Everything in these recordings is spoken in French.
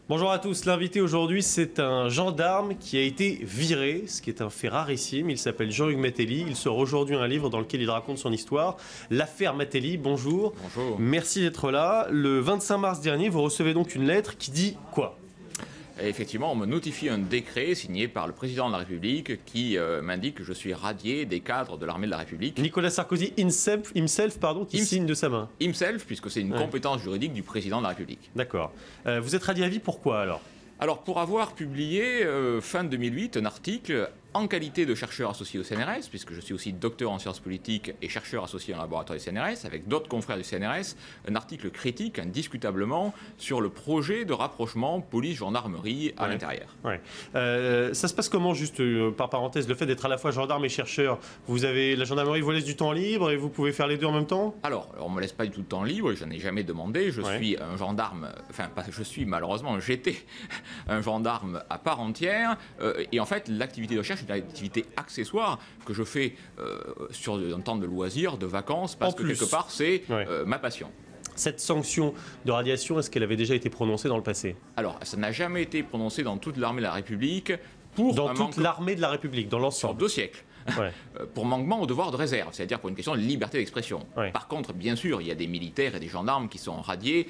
Bonjour à tous, l'invité aujourd'hui c'est un gendarme qui a été viré, ce qui est un fait rarissime. Il s'appelle Jean-Hugues Matelli, il sort aujourd'hui un livre dans lequel il raconte son histoire, l'affaire Matelli. Bonjour. Bonjour. Merci d'être là. Le 25 mars dernier, vous recevez donc une lettre qui dit quoi ? Et effectivement, on me notifie un décret signé par le président de la République qui m'indique que je suis radié des cadres de l'armée de la République. Nicolas Sarkozy himself, qui signe de sa main. Himself, puisque c'est une compétence juridique du président de la République. D'accord. Vous êtes radié à vie, pourquoi alors ? Alors, pour avoir publié, fin 2008, un article en qualité de chercheur associé au CNRS, puisque je suis aussi docteur en sciences politiques et chercheur associé en laboratoire du CNRS, avec d'autres confrères du CNRS, un article critique, indiscutablement, sur le projet de rapprochement police-gendarmerie à l'intérieur. Ouais. Ça se passe comment, juste par parenthèse, le fait d'être à la fois gendarme et chercheur, la gendarmerie vous laisse du temps libre et vous pouvez faire les deux en même temps ? Alors, on ne me laisse pas du tout de temps libre, je n'en ai jamais demandé, je suis un gendarme, malheureusement, j'étais un gendarme à part entière, et en fait, l'activité de recherche est une activité accessoire que je fais sur un temps de loisirs, de vacances, parce que quelque part, c'est ma passion. Cette sanction de radiation, est-ce qu'elle avait déjà été prononcée dans le passé ? Alors, ça n'a jamais été prononcé dans toute l'armée de la République. Dans toute l'armée de la République, dans l'ensemble ? Sur 2 siècles. Pour manquement au devoir de réserve, c'est-à-dire pour une question de liberté d'expression. Par contre, bien sûr, il y a des militaires et des gendarmes qui sont radiés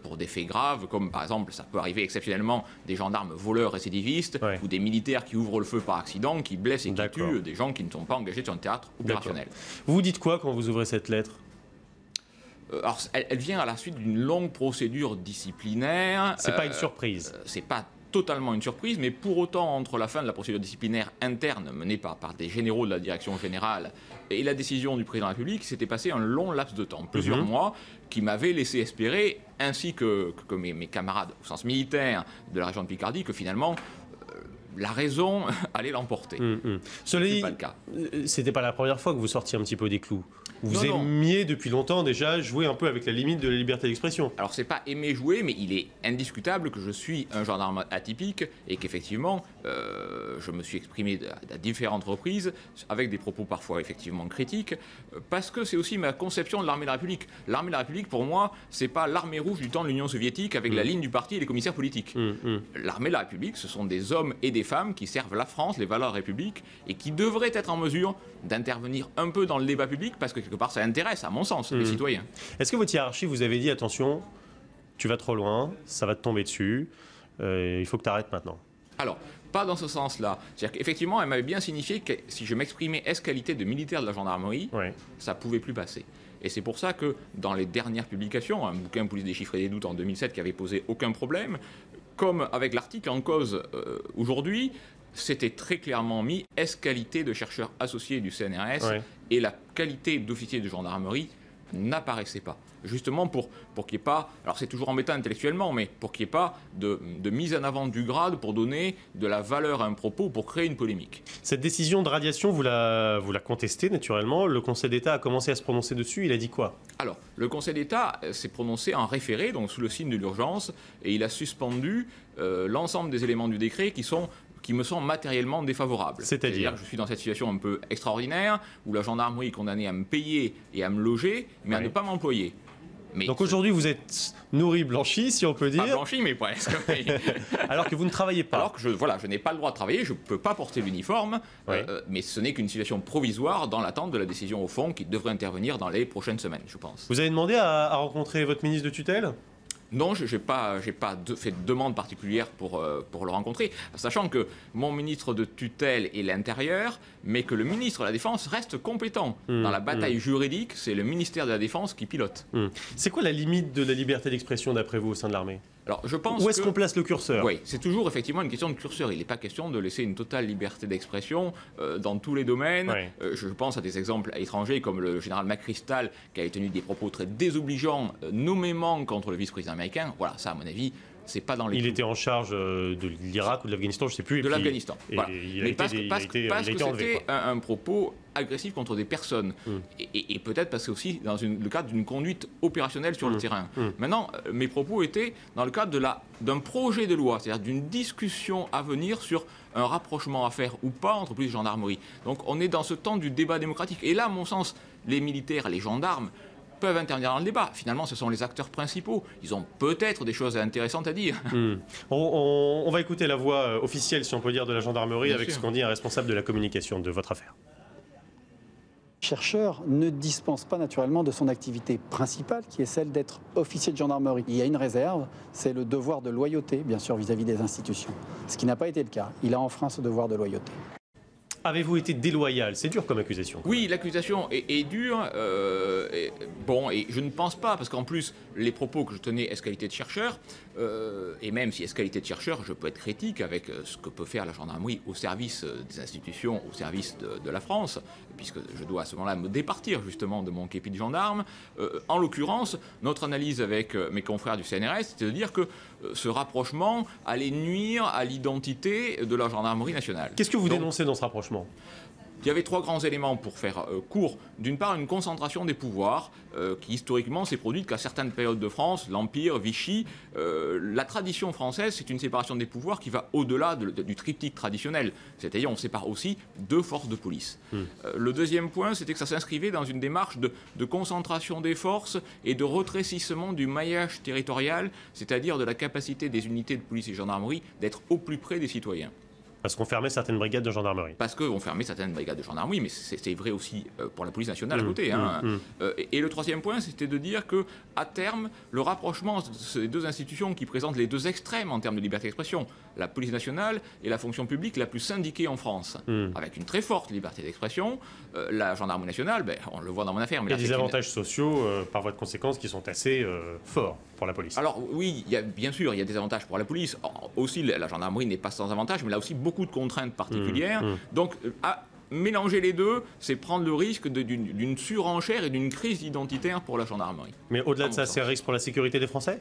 pour des faits graves, comme par exemple, ça peut arriver exceptionnellement, des gendarmes voleurs récidivistes ou des militaires qui ouvrent le feu par accident, qui blessent et qui tuent des gens qui ne sont pas engagés sur un théâtre opérationnel. Vous dites quoi quand vous ouvrez cette lettre ? Alors, elle vient à la suite d'une longue procédure disciplinaire. C'est pas une surprise. C'est pas totalement une surprise, mais pour autant, entre la fin de la procédure disciplinaire interne menée par des généraux de la direction générale et la décision du président de la République, s'était passé un long laps de temps, plusieurs mois, qui m'avait laissé espérer, ainsi que mes camarades au sens militaire de la région de Picardie, que finalement, la raison allait l'emporter. Cela dit, pas le cas. C'était pas la première fois que vous sortiez un petit peu des clous. Vous Non. aimiez depuis longtemps déjà jouer un peu avec la limite de la liberté d'expression. Alors c'est pas aimer jouer, mais il est indiscutable que je suis un gendarme atypique et qu'effectivement je me suis exprimé à différentes reprises avec des propos parfois effectivement critiques, parce que c'est aussi ma conception de l'armée de la République. L'armée de la République, pour moi, c'est pas l'armée rouge du temps de l'Union soviétique avec la ligne du parti et les commissaires politiques. L'armée de la République, ce sont des hommes et des femmes qui servent la France, les valeurs de la République, et qui devraient être en mesure d'intervenir un peu dans le débat public, parce que quelque part ça intéresse, à mon sens, les citoyens. Est-ce que votre hiérarchie vous avait dit attention, tu vas trop loin, ça va te tomber dessus, il faut que tu arrêtes maintenant ? Alors, pas dans ce sens-là. C'est-à-dire qu'effectivement, elle m'avait bien signifié que si je m'exprimais qualité de militaire de la gendarmerie, ça pouvait plus passer. Et c'est pour ça que dans les dernières publications, un bouquin Police des chiffres et des doutes en 2007 qui avait posé aucun problème, comme avec l'article en cause aujourd'hui, c'était très clairement mis qualité de chercheur associé du CNRS et la qualité d'officier de gendarmerie n'apparaissait pas. Justement pour qu'il n'y ait pas, alors c'est toujours embêtant intellectuellement, mais pour qu'il n'y ait pas de mise en avant du grade pour donner de la valeur à un propos, pour créer une polémique. Cette décision de radiation, vous la contestez naturellement. Le Conseil d'État a commencé à se prononcer dessus. Il a dit quoi ? Alors, le Conseil d'État s'est prononcé en référé, donc sous le signe de l'urgence, et il a suspendu l'ensemble des éléments du décret qui me sont matériellement défavorables. C'est-à-dire que je suis dans cette situation un peu extraordinaire, où la gendarmerie est condamnée à me payer et à me loger, mais à ne pas m'employer. Donc aujourd'hui, vous êtes nourri, blanchi, si on peut dire. Pas blanchi, mais presque. Alors que vous ne travaillez pas. Alors que je n'ai pas le droit de travailler, je ne peux pas porter l'uniforme, mais ce n'est qu'une situation provisoire dans l'attente de la décision au fond qui devrait intervenir dans les prochaines semaines, je pense. Vous avez demandé à rencontrer votre ministre de tutelle ? Non, je n'ai pas fait de demande particulière pour le rencontrer, sachant que mon ministre de tutelle est l'Intérieur, mais que le ministre de la Défense reste compétent. Dans la bataille juridique, c'est le ministère de la Défense qui pilote. C'est quoi la limite de la liberté d'expression d'après vous au sein de l'armée ? Alors, je pense Où est-ce qu'on place le curseur ? Oui, c'est toujours effectivement une question de curseur. Il n'est pas question de laisser une totale liberté d'expression dans tous les domaines. Je pense à des exemples étrangers comme le général McChrystal qui avait tenu des propos très désobligeants, nommément contre le vice-président américain. Voilà, ça à mon avis, c'est pas dans les... Il était en charge de l'Irak ou de l'Afghanistan, je ne sais plus. De l'Afghanistan, voilà. Mais parce que c'était un propos agressif contre des personnes. Et peut-être parce que aussi dans le cadre d'une conduite opérationnelle sur le terrain. Maintenant, mes propos étaient dans le cadre d'un projet de loi, c'est-à-dire d'une discussion à venir sur un rapprochement à faire ou pas entre police et gendarmerie. Donc on est dans ce temps du débat démocratique. Et là, à mon sens, les militaires, les gendarmes, peuvent intervenir dans le débat. Finalement, ce sont les acteurs principaux. Ils ont peut-être des choses intéressantes à dire. On va écouter la voix officielle, si on peut dire, de la gendarmerie, Bien avec sûr. ce qu'en dit un responsable de la communication de votre affaire. Le chercheur ne dispense pas naturellement de son activité principale, qui est celle d'être officier de gendarmerie. Il y a une réserve, c'est le devoir de loyauté, bien sûr, vis-à-vis des institutions. Ce qui n'a pas été le cas. Il a enfreint ce devoir de loyauté. Avez-vous été déloyal? C'est dur comme accusation. Oui, l'accusation est dure. Et je ne pense pas, parce qu'en plus, les propos que je tenais est-ce-qualité de chercheur, et même si est-ce-qualité de chercheur, je peux être critique avec ce que peut faire la gendarmerie au service des institutions, au service de la France, puisque je dois à ce moment-là me départir justement de mon képi de gendarme. En l'occurrence, notre analyse avec mes confrères du CNRS, c'était de dire que ce rapprochement allait nuire à l'identité de la gendarmerie nationale. Qu'est-ce que vous Donc, dénoncez dans ce rapprochement? il y avait trois grands éléments pour faire court. D'une part, une concentration des pouvoirs qui historiquement s'est produite qu'à certaines périodes de France, l'Empire, Vichy. La tradition française, c'est une séparation des pouvoirs qui va au-delà du triptyque traditionnel. C'est-à-dire on sépare aussi deux forces de police. Le deuxième point, c'était que ça s'inscrivait dans une démarche de concentration des forces et de retrécissement du maillage territorial, c'est-à-dire de la capacité des unités de police et gendarmerie d'être au plus près des citoyens. Parce qu'on fermait certaines brigades de gendarmerie. Parce qu'on fermait certaines brigades de gendarmerie, mais c'est vrai aussi pour la police nationale à côté. Et le troisième point, c'était de dire qu'à terme, le rapprochement de ces deux institutions qui présentent les deux extrêmes en termes de liberté d'expression, la police nationale est la fonction publique la plus syndiquée en France, avec une très forte liberté d'expression. La gendarmerie nationale, on le voit dans mon affaire. Mais il y a des avantages sociaux, par voie de conséquence, qui sont assez forts pour la police. Alors oui, bien sûr, il y a des avantages pour la police. Aussi, la gendarmerie n'est pas sans avantage, mais là aussi beaucoup de contraintes particulières. Donc, mélanger les deux, c'est prendre le risque d'une surenchère et d'une crise identitaire pour la gendarmerie. Mais au-delà de ça, c'est un risque pour la sécurité des Français?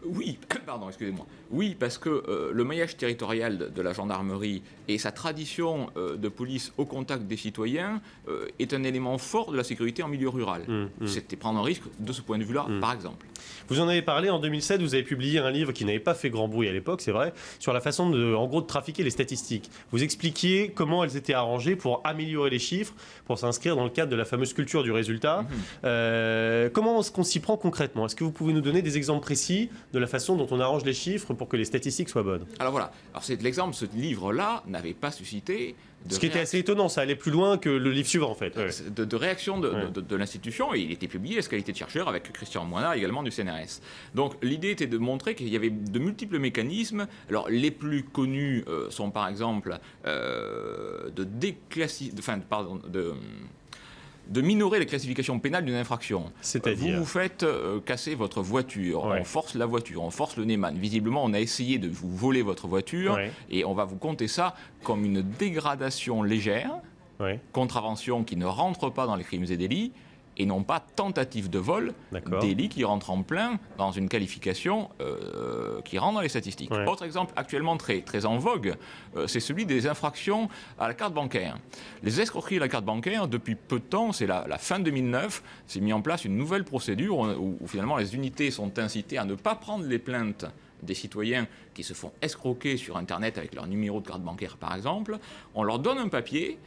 Oui, excusez-moi. Oui, parce que le maillage territorial de la gendarmerie et sa tradition de police au contact des citoyens est un élément fort de la sécurité en milieu rural. C'était prendre un risque de ce point de vue-là, par exemple. Vous en avez parlé en 2007, vous avez publié un livre qui n'avait pas fait grand bruit à l'époque, c'est vrai, sur la façon de trafiquer les statistiques. Vous expliquiez comment elles étaient arrangées pour améliorer les chiffres, pour s'inscrire dans le cadre de la fameuse culture du résultat. Comment est-ce qu'on s'y prend concrètement? Est-ce que vous pouvez nous donner des exemples précis de la façon dont on arrange les chiffres pour que les statistiques soient bonnes? Alors voilà, c'est l'exemple, ce livre-là n'avait pas suscité ce qui était assez étonnant, ça allait plus loin que le livre suivant en fait. De réaction de l'institution, et il était publié qualité de chercheur avec Christian Moinard également du CNRS. Donc l'idée était de montrer qu'il y avait de multiples mécanismes. Alors les plus connus sont par exemple de minorer la classification pénale d'une infraction. C'est-à-dire vous faites casser votre voiture, on force la voiture, on force le Neyman. Visiblement, on a essayé de vous voler votre voiture et on va vous compter ça comme une dégradation légère, contravention qui ne rentre pas dans les crimes et délits, et non pas tentative de vol, délit qui rentre en plein dans une qualification qui rentre dans les statistiques. Autre exemple actuellement très, très en vogue, c'est celui des infractions à la carte bancaire. Les escroqueries à la carte bancaire, depuis peu de temps, c'est la fin 2009, s'est mis en place une nouvelle procédure où finalement les unités sont incitées à ne pas prendre les plaintes des citoyens qui se font escroquer sur Internet avec leur numéro de carte bancaire par exemple. On leur donne un papier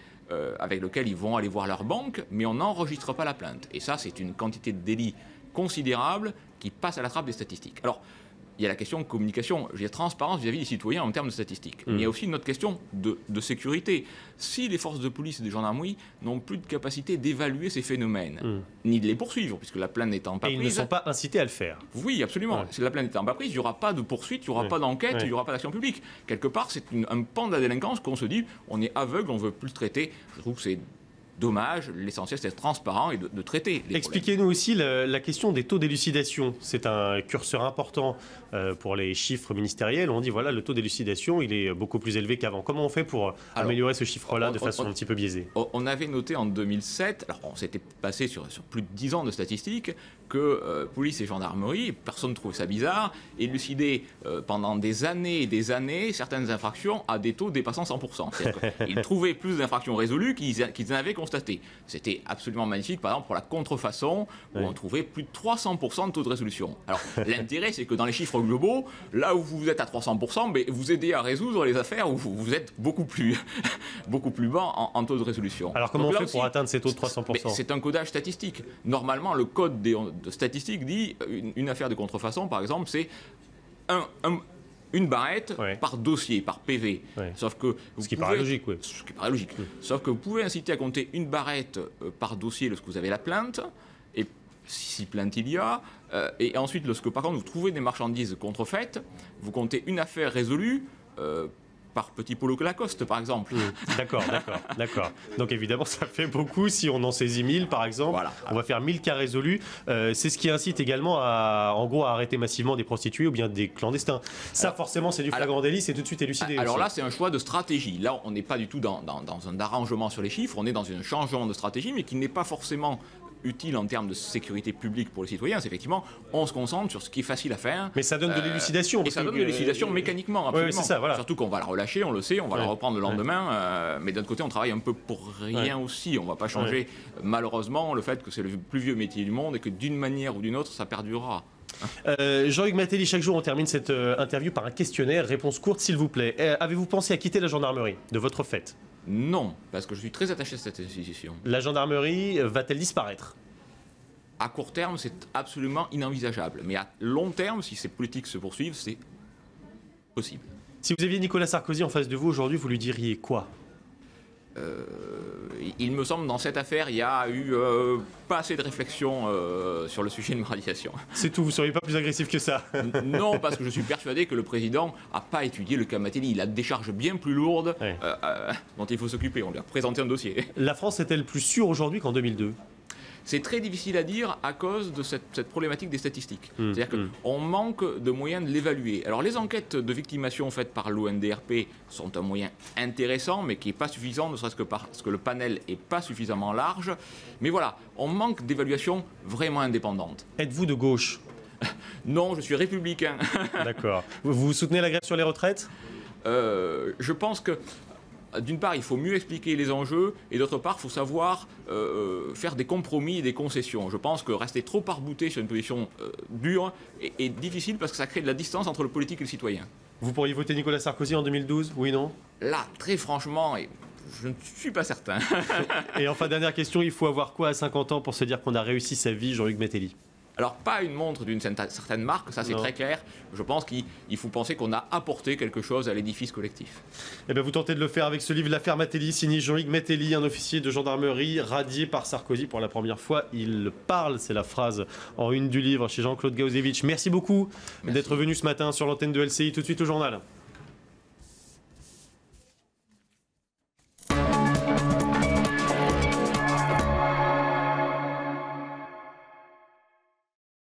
avec lequel ils vont aller voir leur banque, mais on n'enregistre pas la plainte. Et ça, c'est une quantité de délits considérable qui passe à la trappe des statistiques. Alors, il y a la question de communication, je veux dire transparence vis-à-vis des citoyens en termes de statistiques. Mais il y a aussi une autre question de sécurité. Si les forces de police et de gendarmerie n'ont plus de capacité d'évaluer ces phénomènes, ni de les poursuivre, puisque la plainte n'étant pas prise... Et ils ne sont pas incités à le faire. Oui, absolument. Si la plainte n'étant pas prise, il n'y aura pas de poursuite, il n'y aura pas d'enquête, il n'y aura pas d'action publique. Quelque part, c'est un pan de la délinquance qu'on se dit, on est aveugle, on ne veut plus le traiter. Je trouve que c'est dommage, l'essentiel c'est d'être transparent et de traiter les Expliquez-nous aussi la question des taux d'élucidation. C'est un curseur important pour les chiffres ministériels. On dit voilà, le taux d'élucidation il est beaucoup plus élevé qu'avant. Comment on fait pour améliorer ce chiffre-là de façon un petit peu biaisée? On avait noté en 2007, alors on s'était passé sur plus de 10 ans de statistiques, que police et gendarmerie, personne ne trouvait ça bizarre, élucidaient pendant des années et des années certaines infractions à des taux dépassant 100%. Ils trouvaient plus d'infractions résolues qu'ils en avaient constaté. C'était absolument magnifique, par exemple pour la contrefaçon, où on trouvait plus de 300% de taux de résolution. Alors l'intérêt, c'est que dans les chiffres globaux, là où vous êtes à 300%, mais vous aidez à résoudre les affaires où vous êtes beaucoup plus bas en taux de résolution. Alors comment on fait pour atteindre ces taux de 300%? C'est un codage statistique. Normalement, le code de statistique dit une affaire de contrefaçon, par exemple, c'est une barrette par dossier, par PV. Sauf que ce qui paraît logique, Ce qui paraît logique. Sauf que vous pouvez inciter à compter une barrette par dossier lorsque vous avez la plainte, et si plainte il y a, et ensuite, lorsque par contre vous trouvez des marchandises contrefaites, vous comptez une affaire résolue par petit Polo Lacoste, par exemple. D'accord. Donc évidemment, ça fait beaucoup. Si on en saisit 1000, par exemple, on va faire 1000 cas résolus. C'est ce qui incite également à arrêter massivement des prostituées ou bien des clandestins. Ça, forcément, c'est du flagrant délit, c'est tout de suite élucidé. Alors là, c'est un choix de stratégie. Là, on n'est pas du tout dans un arrangement sur les chiffres, on est dans un changement de stratégie, mais qui n'est pas forcément utile en termes de sécurité publique pour les citoyens. C'est effectivement, on se concentre sur ce qui est facile à faire. Mais ça donne de l'élucidation. Et ça donne de l'élucidation mécaniquement, absolument. C'est ça, voilà. Surtout qu'on va la relâcher, on le sait, on va la reprendre le lendemain. Mais d'un côté, on travaille un peu pour rien aussi. On ne va pas changer, malheureusement, le fait que c'est le plus vieux métier du monde et que d'une manière ou d'une autre, ça perdurera. Jean-Hugues Matelli, chaque jour on termine cette interview par un questionnaire. Réponse courte, s'il vous plaît. Avez-vous pensé à quitter la gendarmerie de votre fait? Non, parce que je suis très attaché à cette institution. La gendarmerie va-t-elle disparaître? À court terme, c'est absolument inenvisageable. Mais à long terme, si ces politiques se poursuivent, c'est possible. Si vous aviez Nicolas Sarkozy en face de vous aujourd'hui, vous lui diriez quoi? Il me semble, dans cette affaire, il y a eu pas assez de réflexion sur le sujet de ma radiation. C'est tout, vous ne seriez pas plus agressif que ça? Non, parce que je suis persuadé que le président n'a pas étudié le cas Matelli. Il a des charges bien plus lourdes dont il faut s'occuper. On lui a présenté un dossier. La France est-elle plus sûre aujourd'hui qu'en 2002? C'est très difficile à dire à cause de cette problématique des statistiques. C'est-à-dire qu'on manque de moyens de l'évaluer. Alors les enquêtes de victimation faites par l'ONDRP sont un moyen intéressant, mais qui n'est pas suffisant, ne serait-ce que parce que le panel n'est pas suffisamment large. Mais voilà, on manque d'évaluation vraiment indépendante. Êtes-vous de gauche? Non, je suis républicain. D'accord. Vous soutenez la grève sur les retraites? Je pense que d'une part, il faut mieux expliquer les enjeux, et d'autre part, il faut savoir faire des compromis et des concessions. Je pense que rester trop arc-bouté sur une position dure est difficile parce que ça crée de la distance entre le politique et le citoyen. Vous pourriez voter Nicolas Sarkozy en 2012, oui, non? Là, très franchement, je ne suis pas certain. Et enfin, dernière question, il faut avoir quoi à 50 ans pour se dire qu'on a réussi sa vie, Jean-Hugues Matelli? Alors, pas une montre d'une certaine marque, ça c'est très clair. Je pense qu'il faut penser qu'on a apporté quelque chose à l'édifice collectif. Eh bien, vous tentez de le faire avec ce livre, L'affaire Matelli, signé Jean-Hugues Matelli, un officier de gendarmerie radié par Sarkozy pour la première fois. Il parle, c'est la phrase en une du livre chez Jean-Claude Gauzévitch. Merci beaucoup d'être venu ce matin sur l'antenne de LCI. Tout de suite au journal.